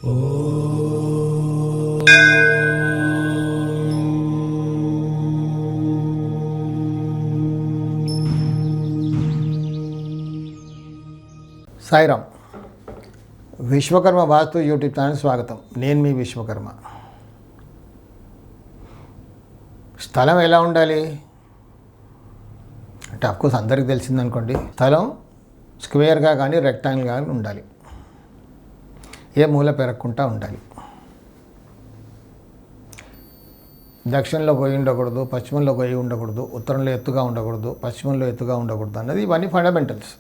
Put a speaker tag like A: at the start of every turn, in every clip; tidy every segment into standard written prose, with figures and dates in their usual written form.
A: సాయిరామ్. విశ్వకర్మ వాస్తు YouTube channel స్వాగతం. నేను మీ విశ్వకర్మ. స్థలం ఎలా ఉండాలి అంటే అఫ్కోర్స్ అందరికీ తెలిసిందనుకోండి, స్థలం స్క్వేర్గా కానీ రెక్టాంగిల్ కానీ ఉండాలి. ఏ మూల పెరగకుండా ఉండాలి. దక్షిణంలో గొయ్యి ఉండకూడదు, పశ్చిమంలో గొయ్యి ఉండకూడదు, ఉత్తరంలో ఎత్తుగా ఉండకూడదు, పశ్చిమంలో ఎత్తుగా ఉండకూడదు అన్నది ఇవన్నీ ఫండమెంటల్స్.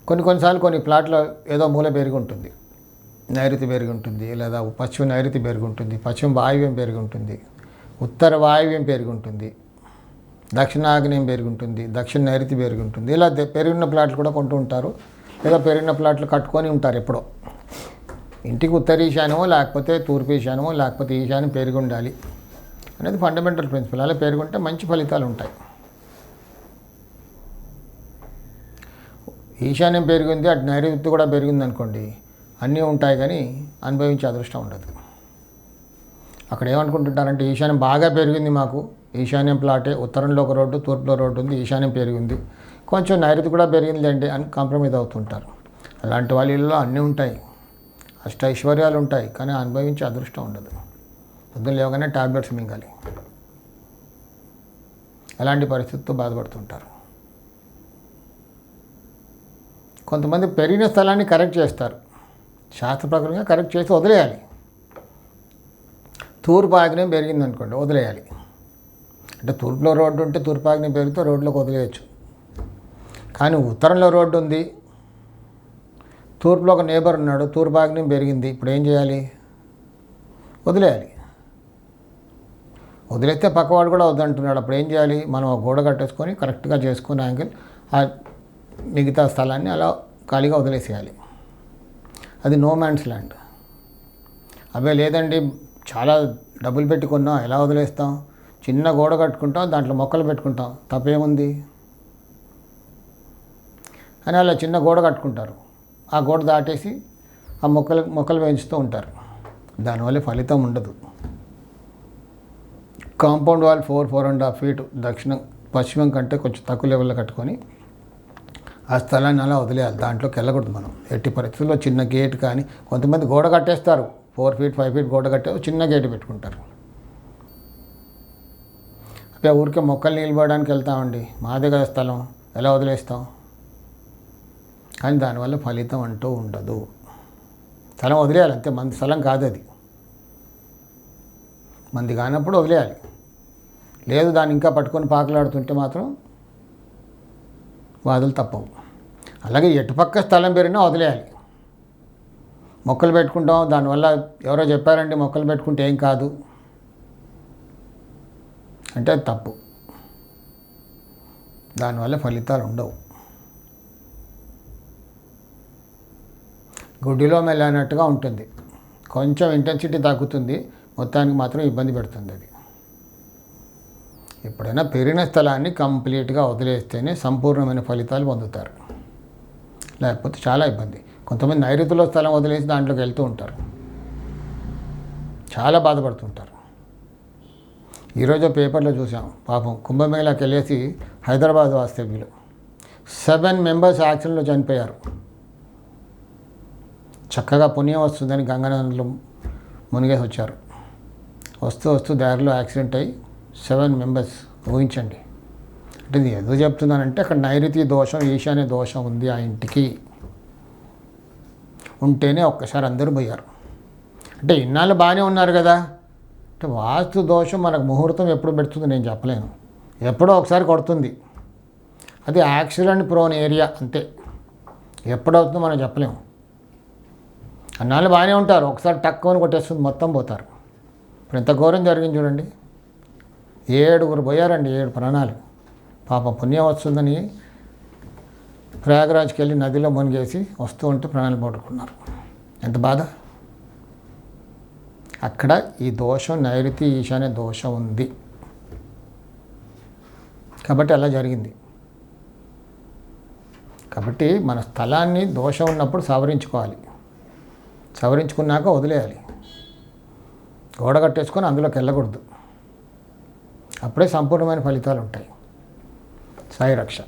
A: కొన్నిసార్లు కొన్ని ప్లాట్లో ఏదో మూల పెరిగి ఉంటుంది, నైరుతి పెరిగి ఉంటుంది, లేదా పశ్చిమ నైరుతి పెరిగి ఉంటుంది, పశ్చిమ వాయువ్యం పెరిగి ఉంటుంది, ఉత్తర వాయువ్యం పెరిగి ఉంటుంది, దక్షిణాగ్నేయం పెరిగి ఉంటుంది, దక్షిణ నైరుతి పెరిగి ఉంటుంది. ఇలా పెరిగిన ప్లాట్లు కూడా కొంటూ ఉంటారు, లేదా పెరిగిన ప్లాట్లు కట్టుకొని ఉంటారు. ఎప్పుడో ఇంటికి ఉత్తర ఈశాన్యమో లేకపోతే తూర్పు ఈశాన్యమో లేకపోతే ఈశాన్యం పెరిగి ఉండాలి అనేది ఫండమెంటల్ ప్రిన్సిపల్. అలా పెరిగి ఉంటే మంచి ఫలితాలు ఉంటాయి. ఈశాన్యం పెరిగింది, అటు నైరుతి కూడా పెరిగింది అనుకోండి, అన్నీ ఉంటాయి కానీ అనుభవించే అదృష్టం ఉండదు. అక్కడ ఏమనుకుంటుంటారంటే ఈశాన్యం బాగా పెరిగింది, మాకు ఈశాన్యం ప్లాటే, ఉత్తరంలో ఒక రోడ్డు తూర్పులో రోడ్డు ఉంది, ఈశాన్యం పెరిగింది, కొంచెం నైరుతి కూడా పెరిగిందండి అని కాంప్రమైజ్ అవుతుంటారు. అలాంటి వాళ్ళలో అన్నీ ఉంటాయి, అష్ట ఐశ్వర్యాలు ఉంటాయి, కానీ అనుభవించే అదృష్టం ఉండదు. పొద్దున్న లేవగానే టాబ్లెట్స్ మింగాలి. అలాంటి పరిస్థితితో బాధపడుతుంటారు. కొంతమంది పెరిగిన స్థలాన్ని కరెక్ట్ చేస్తారు, శాస్త్ర ప్రకారంగా కరెక్ట్ చేసి వదిలేయాలి. తూర్పు ఆగ్నేయం పెరిగింది అనుకోండి, వదిలేయాలి. అంటే తూర్పులో రోడ్డు ఉంటే తూర్పు ఆగ్నేయం పెరిగితే రోడ్లోకి వదిలేయచ్చు. కానీ ఉత్తరంలో రోడ్డు ఉంది, తూర్పులో ఒక నేబర్ ఉన్నాడు, తూర్పు ఆగ్నేయం పెరిగింది, ఇప్పుడు ఏం చేయాలి? వదిలేయాలి. వదిలేస్తే పక్కవాడు కూడా వద్దంటున్నాడు, అప్పుడు ఏం చేయాలి? మనం ఒక గోడ కట్టేసుకొని కరెక్ట్గా చేసుకుని యాంగిల్ మిగతా స్థలాన్ని అలా ఖాళీగా వదిలేసేయాలి. అది నో మ్యాన్స్ ల్యాండ్. అవే లేదండి చాలా డబ్బులు పెట్టుకున్నాం, ఎలా వదిలేస్తాం? చిన్న గోడ కట్టుకుంటాం, దాంట్లో మొక్కలు పెట్టుకుంటాం, తప్పేముంది అని అలా చిన్న గోడ కట్టుకుంటారు. ఆ గోడ దాటేసి ఆ మొక్కలు పెంచుతూ ఉంటారు. దానివల్ల ఫలితం ఉండదు. కాంపౌండ్ వాల్ 4.5 ఫీట్ పశ్చిమం కంటే కొంచెం తక్కువ లెవెల్లో కట్టుకొని ఆ స్థలాన్ని అలా వదిలేయాలి. దాంట్లోకి వెళ్ళకూడదు మనం ఎట్టి పరిస్థితుల్లో. చిన్న గేట్ కానీ, కొంతమంది గోడ కట్టేస్తారు, 4 ఫీట్ 5 ఫీట్ గోడ కట్టే చిన్న గేట్ పెట్టుకుంటారు. అప్పుడు ఊరికే మొక్కలు నిలబడడానికి వెళ్తామండి, మాదే కదా స్థలం, ఎలా వదిలేస్తాం? కానీ దానివల్ల ఫలితం అంటూ ఉండదు. స్థలం వదిలేయాలి అంతే, మంది స్థలం కాదు అది. మంది కానప్పుడు వదిలేయాలి. లేదు దాన్ని ఇంకా పట్టుకొని పాకలాడుతుంటే మాత్రం బాధలు తప్పవు. అలాగే ఎటుపక్క స్థలం పెరిగినా వదిలేయాలి. మొక్కలు పెట్టుకుంటాం, దానివల్ల ఎవరో చెప్పారండి మొక్కలు పెట్టుకుంటే ఏం కాదు అంటే అది తప్పు. దానివల్ల ఫలితాలు ఉండవు. గుడ్డిలో మెల్లనట్టుగా ఉంటుంది, కొంచెం ఇంటెన్సిటీ తగ్గుతుంది, మొత్తానికి మాత్రం ఇబ్బంది పెడుతుంది అది. ఎప్పుడైనా పెరిగిన స్థలాన్ని కంప్లీట్గా వదిలేస్తేనే సంపూర్ణమైన ఫలితాలు పొందుతారు, లేకపోతే చాలా ఇబ్బంది. కొంతమంది నైరుతిలో స్థలం వదిలేసి దాంట్లోకి వెళ్తూ ఉంటారు, చాలా బాధపడుతుంటారు. ఈరోజు పేపర్లో చూసాం, పాపం కుంభమేళాకి వెళ్ళేసి హైదరాబాద్ వాస్తవ్యులు 7 మెంబర్స్ యాక్సిడెంట్లో చనిపోయారు. చక్కగా పుణ్యం వస్తుందని గంగానదిలో మునిగేసి వచ్చారు. వస్తూ దారిలో యాక్సిడెంట్ అయ్యి 7 మెంబర్స్. ఊహించండి. అంటే ఇది ఎందుకు చెప్తున్నానంటే అక్కడ నైరుతి దోషం, ఈశాన్య దోషం ఉంది ఆ ఇంటికి. ఉంటేనే ఒక్కసారి అందరూ పోయారు. అంటే ఇన్నాళ్ళు బాగానే ఉన్నారు కదా. అంటే వాస్తు దోషం మనకు ముహూర్తం ఎప్పుడు పెడుతుంది నేను చెప్పలేను, ఎప్పుడో ఒకసారి కొడుతుంది. అది యాక్సిడెంట్ ప్రోన్ ఏరియా అంతే, ఎప్పుడవుతుందో మనం చెప్పలేము. అన్నాళ్ళు బాగానే ఉంటారు, ఒకసారి టక్కుని కొట్టేస్తుంది, మొత్తం పోతారు. ఇప్పుడు ఎంత ఘోరం జరిగింది చూడండి. 7 పోయారండి, 7 ప్రాణాలు. పాపం పుణ్యం వస్తుందని ప్రయాగరాజ్కి వెళ్ళి నదిలో మునిగేసి వస్తూ ఉంటే ప్రాణాలు పోగొట్టుకున్నారు. ఎంత బాధ. అక్కడ ఈ దోషం నైరుతి ఈశాన్య దోషం ఉంది కాబట్టి అలా జరిగింది. కాబట్టి మన స్థలాన్ని దోషం ఉన్నప్పుడు సవరించుకోవాలి, సవరించుకున్నాక వదిలేయాలి. గోడ కట్టేసుకొని అందులోకి వెళ్ళకూడదు. అప్పుడే సంపూర్ణమైన ఫలితాలు ఉంటాయి. సాయి రక్ష.